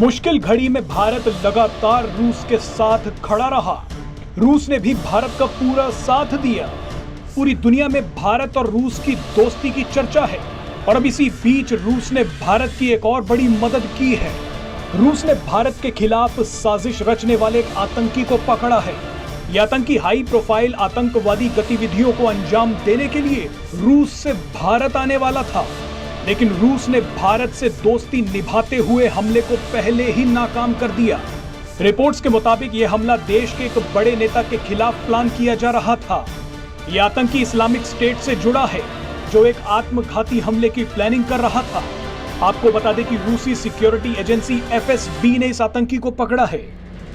मुश्किल घड़ी में भारत लगातार रूस के साथ खड़ा रहा। रूस ने भी भारत का पूरा साथ दिया। पूरी दुनिया में भारत और रूस की दोस्ती की चर्चा है और अब इसी बीच रूस ने भारत की एक और बड़ी मदद की है। रूस ने भारत के खिलाफ साजिश रचने वाले एक आतंकी को पकड़ा है। यह आतंकी हाई प्रोफाइल आतंकवादी गतिविधियों को अंजाम देने के लिए रूस से भारत आने वाला था, लेकिन रूस ने भारत से दोस्ती निभाते हुए हमले को पहले ही नाकाम कर दिया। रिपोर्ट्स के मुताबिक यह हमला देश के एक बड़े नेता के खिलाफ प्लान किया जा रहा था। यह आतंकी इस्लामिक स्टेट से जुड़ा है, जो एक आत्मघाती हमले की प्लानिंग कर रहा था। आपको बता दें कि रूसी सिक्योरिटी एजेंसी FSB ने इस आतंकी को पकड़ा है।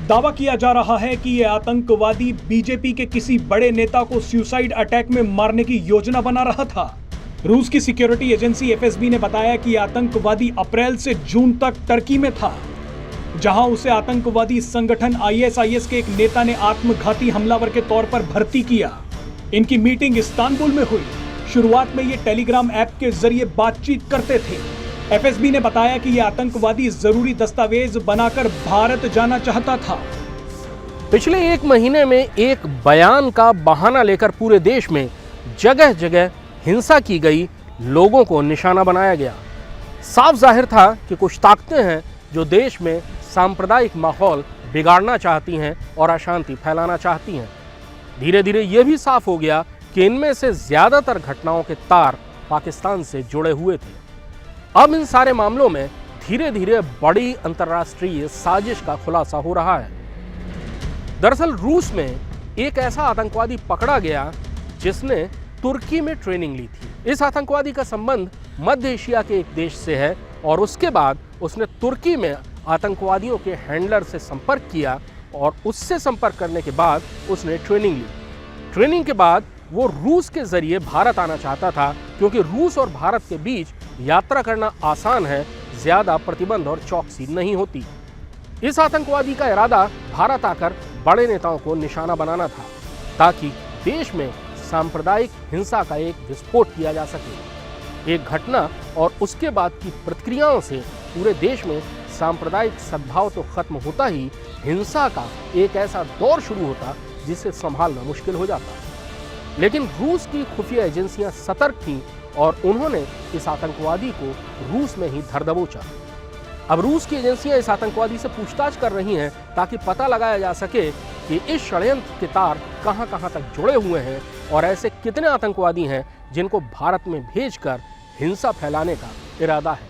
दावा किया जा रहा है कि यह आतंकवादी बीजेपी के किसी बड़े नेता को सुसाइड अटैक में मारने की योजना बना रहा था। रूस की सिक्योरिटी एजेंसी FSB ने बताया कि आतंकवादी अप्रैल से जून तक टर्की में था, जहां उसे आतंकवादी संगठन ISIS के एक नेता ने आत्मघाती हमलावर के तौर पर भर्ती किया। इनकी मीटिंग इस्तांबुल में हुई। शुरुआत में ये टेलीग्राम ऐप के जरिए बातचीत करते थे। FSB ने बताया कि यह आतंकवादी जरूरी दस्तावेज बनाकर भारत जाना चाहता था। पिछले एक महीने में एक बयान का बहाना लेकर पूरे देश में जगह जगह हिंसा की गई, लोगों को निशाना बनाया गया। साफ जाहिर था कि कुछ ताकतें हैं जो देश में सांप्रदायिक माहौल बिगाड़ना चाहती हैं और अशांति फैलाना चाहती हैं। धीरे धीरे यह भी साफ हो गया कि इनमें से ज्यादातर घटनाओं के तार पाकिस्तान से जुड़े हुए थे। अब इन सारे मामलों में धीरे धीरे बड़ी अंतर्राष्ट्रीय साजिश का खुलासा हो रहा है। दरअसल रूस में एक ऐसा आतंकवादी पकड़ा गया जिसने तुर्की में ट्रेनिंग ली थी। इस आतंकवादी का संबंध मध्य एशिया के एक देश से है और उसके बाद उसने तुर्की में आतंकवादियों के हैंडलर से संपर्क किया और उससे संपर्क करने के बाद उसने ट्रेनिंग ली। ट्रेनिंग के बाद वो रूस के जरिए भारत आना चाहता था, क्योंकि रूस और भारत के बीच यात्रा करना आसान है, ज्यादा प्रतिबंध और चौकसी नहीं होती। इस आतंकवादी का इरादा भारत आकर बड़े नेताओं को निशाना बनाना था, ताकि देश में सांप्रदायिक हिंसा का एक विस्फोट किया जा सके। एक घटना और उसके बाद की प्रतिक्रियाओं से पूरे देश में सांप्रदायिक सद्भाव तो खत्म होता ही हिंसा का एक ऐसा दौर शुरू होता जिसे संभालना मुश्किल हो जाता। लेकिन रूस की खुफिया एजेंसियां सतर्क थीं और उन्होंने इस आतंकवादी को रूस में ही धर दबोचा। अब रूस की एजेंसियां इस आतंकवादी से पूछताछ कर रही हैं ताकि पता लगाया जा सके कि इस षड्यंत्र के तार कहां कहां तक जुड़े हुए हैं और ऐसे कितने आतंकवादी हैं जिनको भारत में भेजकर हिंसा फैलाने का इरादा है।